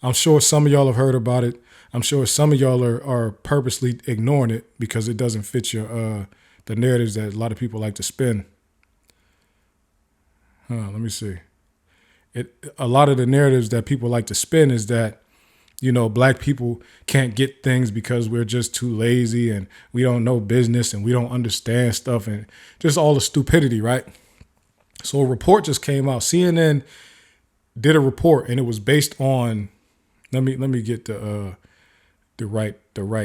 I'm sure some of y'all have heard about it. I'm sure some of y'all are purposely ignoring it because it doesn't fit your the narratives that a lot of people like to spin. Let me see. A lot of the narratives that people like to spin is that black people can't get things because we're just too lazy and we don't know business and we don't understand stuff and just all the stupidity, right? So a report just came out. CNN did a report and it was based on. Let me get the right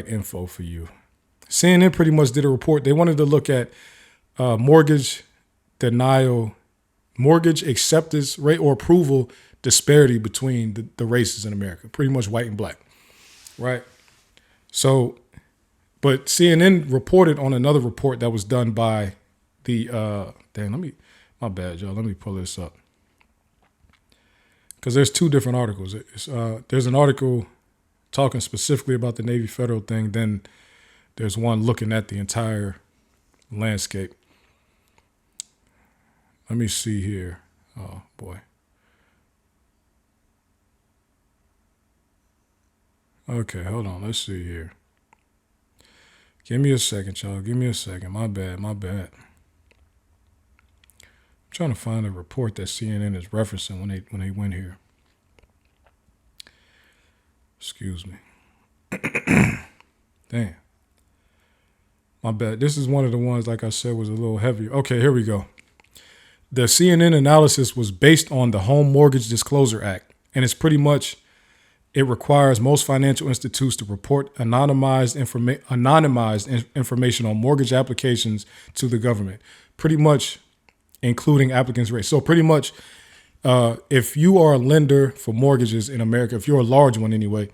info for you. CNN pretty much did a report. They wanted to look at mortgage denial, mortgage acceptance rate or approval disparity between the races in America, pretty much white and black, right? So, but CNN reported on another report that was done by the my bad, y'all. Let me pull this up because there's two different articles. There's an article talking specifically about the Navy Federal thing. Then there's one looking at the entire landscape. Let me see here. Oh boy. Okay, hold on. Let's see here. Give me a second, y'all. Give me a second. My bad. I'm trying to find a report that CNN is referencing when they went here. Excuse me. Damn. My bad. This is one of the ones, like I said, was a little heavier. Okay, here we go. The CNN analysis was based on the Home Mortgage Disclosure Act, and it's pretty much it requires most financial institutions to report anonymized information on mortgage applications to the government, pretty much including applicants' race. So pretty much, if you are a lender for mortgages in America, if you're a large one anyway,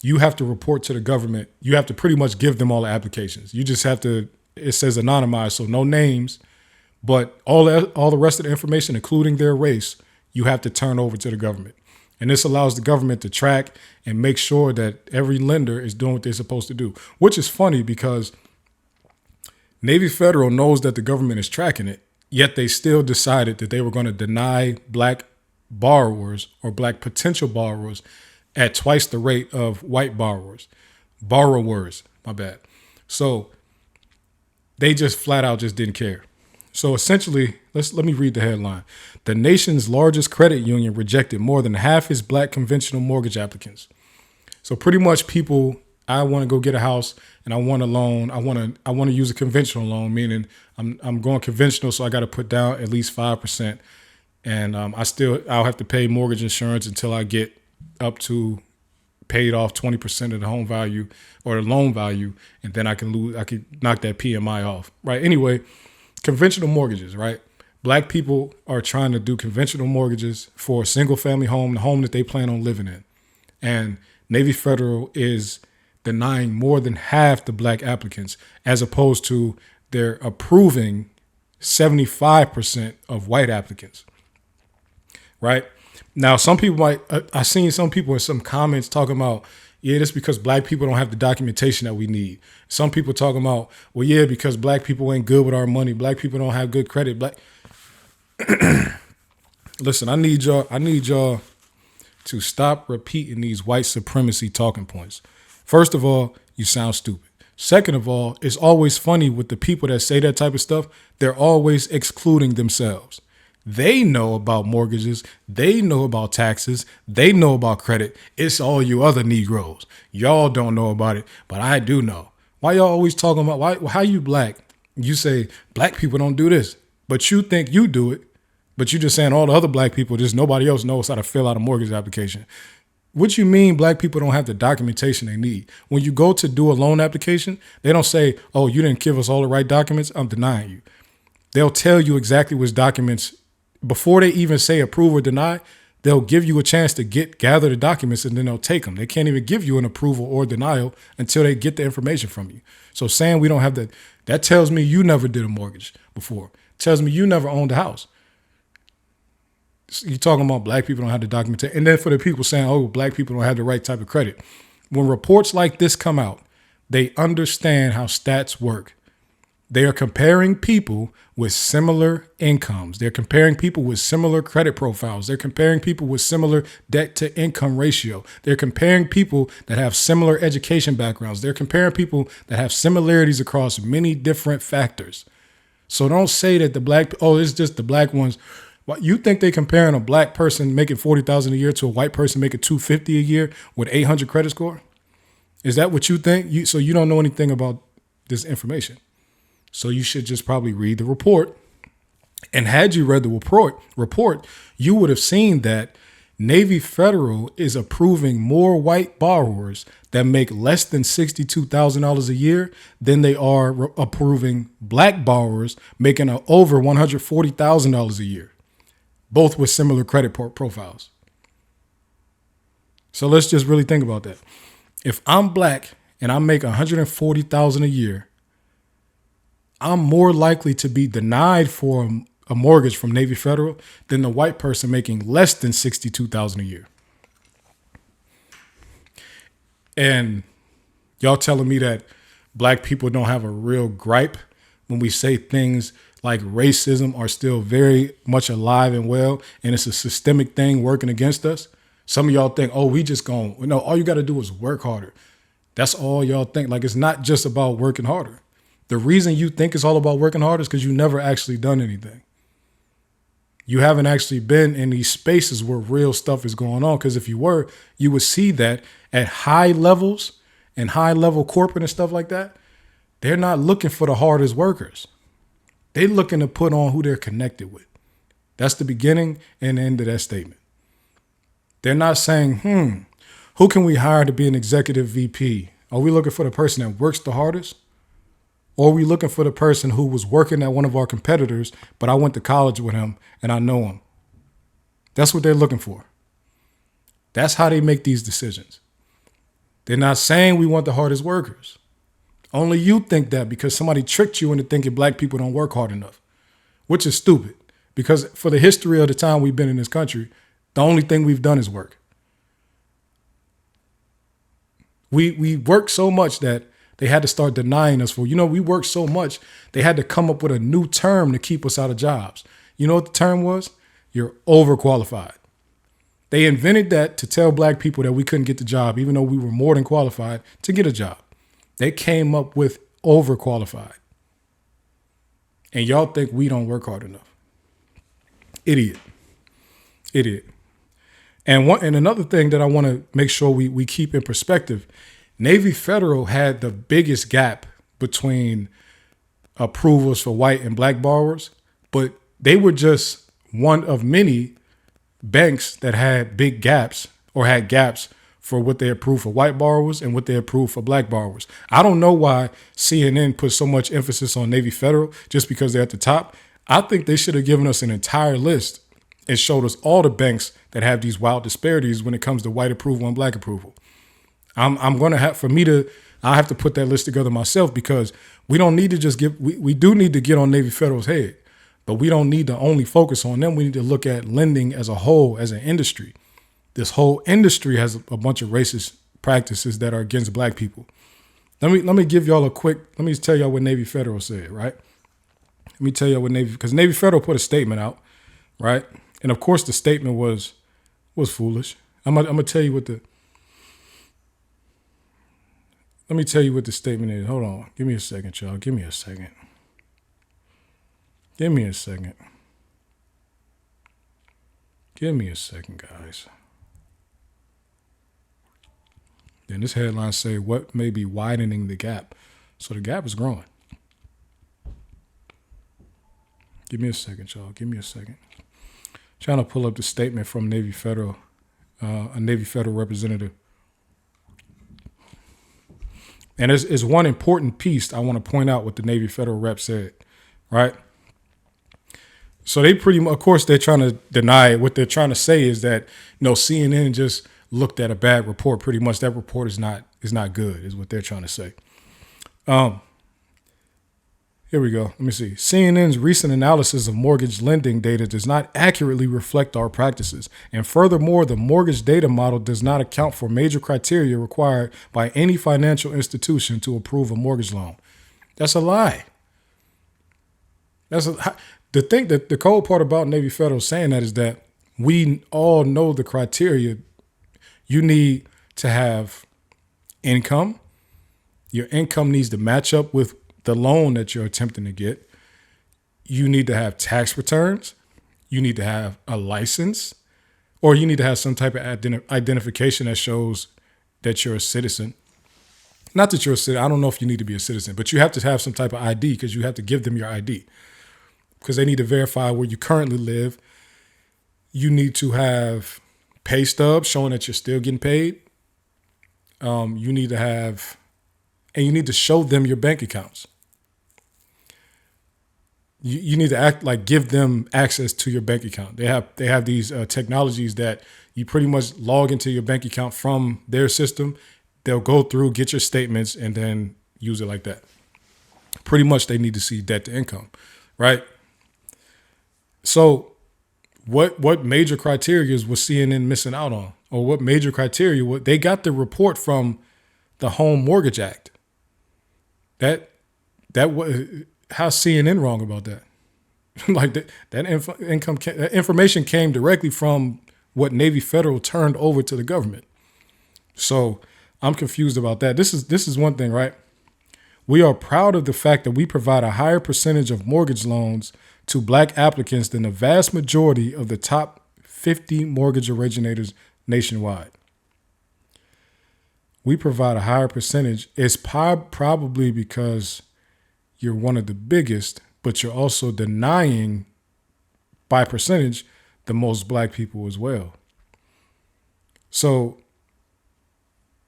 you have to report to the government. You have to pretty much give them all the applications. You just have to. It says anonymized, so no names, but all the rest of the information, including their race, you have to turn over to the government. And this allows the government to track and make sure that every lender is doing what they're supposed to do, which is funny because Navy Federal knows that the government is tracking it, yet they still decided that they were going to deny black borrowers or black potential borrowers at twice the rate of white borrowers, my bad. So they just flat out just didn't care. So essentially, let me read the headline. The nation's largest credit union rejected more than half its black conventional mortgage applicants. So pretty much people, I want to go get a house and I want a loan. I want to use a conventional loan, meaning I'm going conventional, so I got to put down at least 5%, and I'll have to pay mortgage insurance until I get up to paid off 20% of the home value or the loan value, and then I could knock that PMI off, right? Anyway. Conventional mortgages, right? Black people are trying to do conventional mortgages for a single family home, the home that they plan on living in. And Navy Federal is denying more than half the black applicants as opposed to they're approving 75% of white applicants, right? Now, some people might, I've seen some people in some comments talking about, yeah, that's because black people don't have the documentation that we need. Some people talking about, well, yeah, because black people ain't good with our money. Black people don't have good credit. Listen, I need y'all to stop repeating these white supremacy talking points. First of all, you sound stupid. Second of all, it's always funny with the people that say that type of stuff. They're always excluding themselves. They know about mortgages. They know about taxes. They know about credit. It's all you other Negroes. Y'all don't know about it, but I do know. Why y'all always talking about how you black? You say black people don't do this, but you think you do it, but you just saying all the other black people, just nobody else knows how to fill out a mortgage application. What you mean black people don't have the documentation they need? When you go to do a loan application, they don't say, oh, you didn't give us all the right documents, I'm denying you. They'll tell you exactly which documents. Before they even say approve or deny, they'll give you a chance to gather the documents and then they'll take them. They can't even give you an approval or denial until they get the information from you. So saying we don't have that tells me you never did a mortgage before. Tells me you never owned a house. You're talking about black people don't have the documentation. And then for the people saying, oh, black people don't have the right type of credit. When reports like this come out, they understand how stats work. They are comparing people with similar incomes. They're comparing people with similar credit profiles. They're comparing people with similar debt to income ratio. They're comparing people that have similar education backgrounds. They're comparing people that have similarities across many different factors. So don't say that it's just the black ones. What, you think they comparing a black person making $40,000 a year to a white person making $250 a year with 800 credit score? Is that what you think? So you don't know anything about this information. So you should just probably read the report. And had you read the report, you would have seen that Navy Federal is approving more white borrowers that make less than $62,000 a year than they are approving black borrowers making over $140,000 a year, both with similar credit profiles. So let's just really think about that. If I'm black and I make $140,000 a year, I'm more likely to be denied for a mortgage from Navy Federal than the white person making less than $62,000 a year. And y'all telling me that black people don't have a real gripe when we say things like racism are still very much alive and well, and it's a systemic thing working against us. Some of y'all think, all you got to do is work harder. That's all y'all think. Like, it's not just about working harder. The reason you think it's all about working hard is because you never actually done anything. You haven't actually been in these spaces where real stuff is going on. Because if you were, you would see that at high levels and high level corporate and stuff like that, they're not looking for the hardest workers. They're looking to put on who they're connected with. That's the beginning and the end of that statement. They're not saying, who can we hire to be an executive VP? Are we looking for the person that works the hardest? Or are we looking for the person who was working at one of our competitors, but I went to college with him and I know him? That's what they're looking for. That's how they make these decisions. They're not saying we want the hardest workers. Only you think that because somebody tricked you into thinking black people don't work hard enough, which is stupid. Because for the history of the time we've been in this country, the only thing we've done is work. We work so much that they had to start denying us we worked so much, they had to come up with a new term to keep us out of jobs. You know what the term was? You're overqualified. They invented that to tell black people that we couldn't get the job, even though we were more than qualified to get a job. They came up with overqualified. And y'all think we don't work hard enough. Idiot. And another thing that I want to make sure we keep in perspective, Navy Federal had the biggest gap between approvals for white and black borrowers, but they were just one of many banks that had big gaps or had gaps for what they approved for white borrowers and what they approved for black borrowers. I don't know why CNN put so much emphasis on Navy Federal just because they're at the top. I think they should have given us an entire list and showed us all the banks that have these wild disparities when it comes to white approval and black approval. I'm going to have, I have to put that list together myself because we don't need to just we do need to get on Navy Federal's head, but we don't need to only focus on them. We need to look at lending as a whole, as an industry. This whole industry has a bunch of racist practices that are against black people. Let me give y'all let me tell y'all what Navy Federal said, right? Let me tell y'all because Navy Federal put a statement out, right? And of course the statement was foolish. I'm gonna tell you let me tell you what the statement is. Hold on. Give me a second, y'all. Give me a second, guys. Then this headline say, what may be widening the gap? So the gap is growing. Give me a second, y'all. Trying to pull up the statement from Navy Federal, a Navy Federal representative. And there's one important piece I want to point out what the Navy Federal rep said, right? So they pretty much, of course, they're trying to deny it. What they're trying to say is that, CNN just looked at a bad report. Pretty much that report is not good, is what they're trying to say. Here we go. Let me see. CNN's recent analysis of mortgage lending data does not accurately reflect our practices. And furthermore, the mortgage data model does not account for major criteria required by any financial institution to approve a mortgage loan. That's a lie. The thing that the cold part about Navy Federal saying that is that we all know the criteria. You need to have income. Your income needs to match up with the loan that you're attempting to get. You need to have tax returns. You need to have a license, or you need to have some type of identification that shows that you're a citizen. Not that you're a citizen. I don't know if you need to be a citizen, but you have to have some type of ID because you have to give them your ID because they need to verify where you currently live. You need to have pay stubs showing that you're still getting paid. You need to have, and you need to show them your bank accounts. You need to act like give them access to your bank account. They have these technologies that you pretty much log into your bank account from their system. They'll go through, get your statements, and then use it like that. Pretty much they need to see debt to income, right? So what major criteria was CNN missing out on? Or what major criteria? They got the report from the Home Mortgage Act. That how's CNN wrong about that? Like that information came directly from what Navy Federal turned over to the government. So I'm confused about that. This is one thing, right? We are proud of the fact that we provide a higher percentage of mortgage loans to Black applicants than the vast majority of the top 50 mortgage originators nationwide. We provide a higher percentage. It's probably because you're one of the biggest, but you're also denying by percentage the most Black people as well. So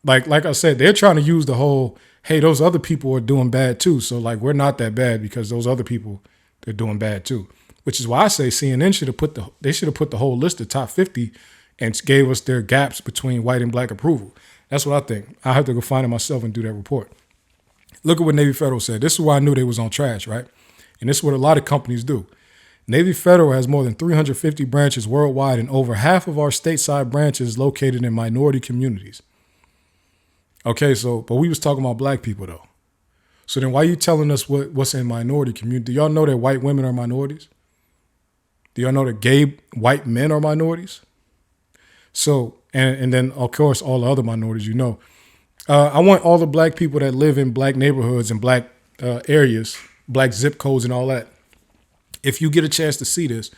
like I said, they're trying to use the whole, hey, those other people are doing bad too. So like we're not that bad because those other people, they're doing bad too. Which is why I say CNN should have put the whole list of top 50 and gave us their gaps between white and Black approval. That's what I think. I have to go find it myself and do that report. Look at what Navy Federal said. This is why I knew they was on trash, right? And this is what a lot of companies do. Navy Federal has more than 350 branches worldwide, and over half of our stateside branches located in minority communities. Okay, but we was talking about Black people though. So then why are you telling us what's in minority community? Do y'all know that white women are minorities? Do y'all know that gay white men are minorities? So, and then of course all the other minorities, you know. I want all the Black people that live in Black neighborhoods and Black areas, Black zip codes and all that. If you get a chance to see this,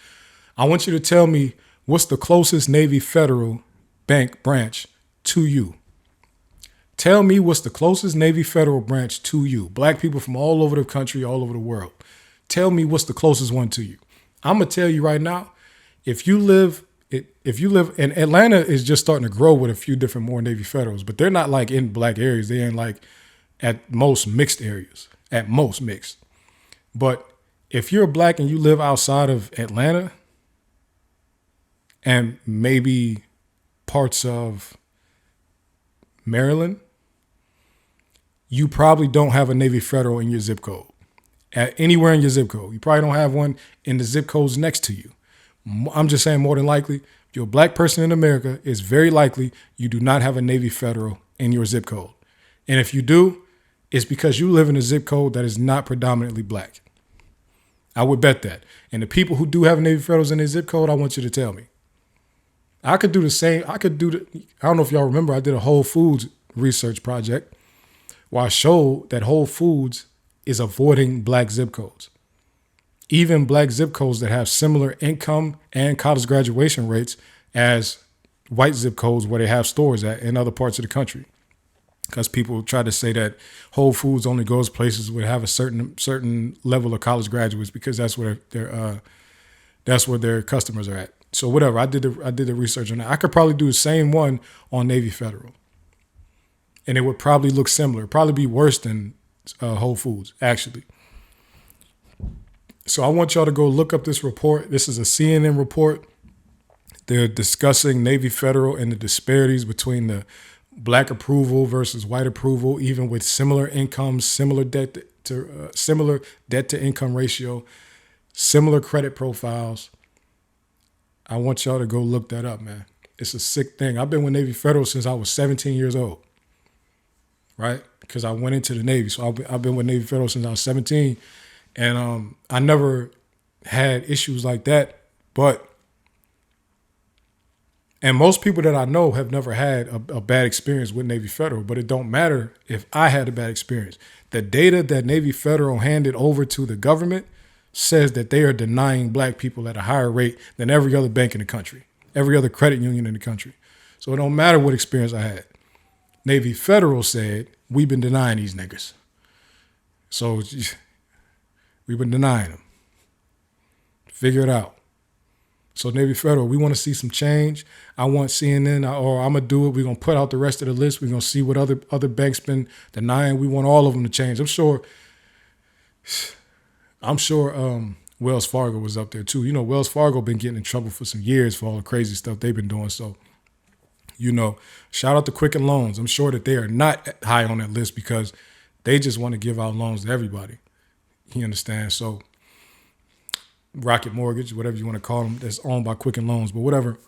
I want you to tell me what's the closest Navy Federal bank branch to you. Tell me what's the closest Navy Federal branch to you. Black people from all over the country, all over the world. Tell me what's the closest one to you. I'm going to tell you right now, if you live in Atlanta is just starting to grow with a few different more Navy Federals, but they're not like in Black areas. They're in like at most mixed areas, at most mixed. But if you're Black and you live outside of Atlanta and maybe parts of Maryland, you probably don't have a Navy Federal in your zip code. Anywhere in your zip code. You probably don't have one in the zip codes next to you. I'm just saying more than likely, if you're a Black person in America, it's very likely you do not have a Navy Federal in your zip code. And if you do, it's because you live in a zip code that is not predominantly Black. I would bet that. And the people who do have Navy Federals in their zip code, I want you to tell me. I could do the same. I don't know if y'all remember, I did a Whole Foods research project where I showed that Whole Foods is avoiding Black zip codes. Even Black zip codes that have similar income and college graduation rates as white zip codes where they have stores at in other parts of the country. Because people try to say that Whole Foods only goes places where have a certain level of college graduates because that's where their customers are at. So whatever, I did the research on that. I could probably do the same one on Navy Federal, and it would probably look similar. Probably be worse than Whole Foods, actually. So I want y'all to go look up this report. This is a CNN report. They're discussing Navy Federal and the disparities between the Black approval versus white approval, even with similar incomes, similar debt to income ratio, similar credit profiles. I want y'all to go look that up, man. It's a sick thing. I've been with Navy Federal since I was 17 years old, right? Because I went into the Navy. So I've been with Navy Federal since I was 17. And I never had issues like that. And most people that I know have never had a bad experience with Navy Federal, but it don't matter if I had a bad experience. The data that Navy Federal handed over to the government says that they are denying black people at a higher rate than every other bank in the country, every other credit union in the country. So it don't matter what experience I had. Navy Federal said, we've been denying these niggas. So we've been denying them. Figure it out. So Navy Federal, we want to see some change. I want CNN, or I'm going to do it. We're going to put out the rest of the list. We're going to see what other banks been denying. We want all of them to change. I'm sure Wells Fargo was up there too. You know, Wells Fargo been getting in trouble for some years for all the crazy stuff they've been doing. So, you know, shout out to Quicken Loans. I'm sure that they are not high on that list because they just want to give out loans to everybody. You understand? So Rocket Mortgage, whatever you want to call them, that's owned by Quicken Loans, but whatever.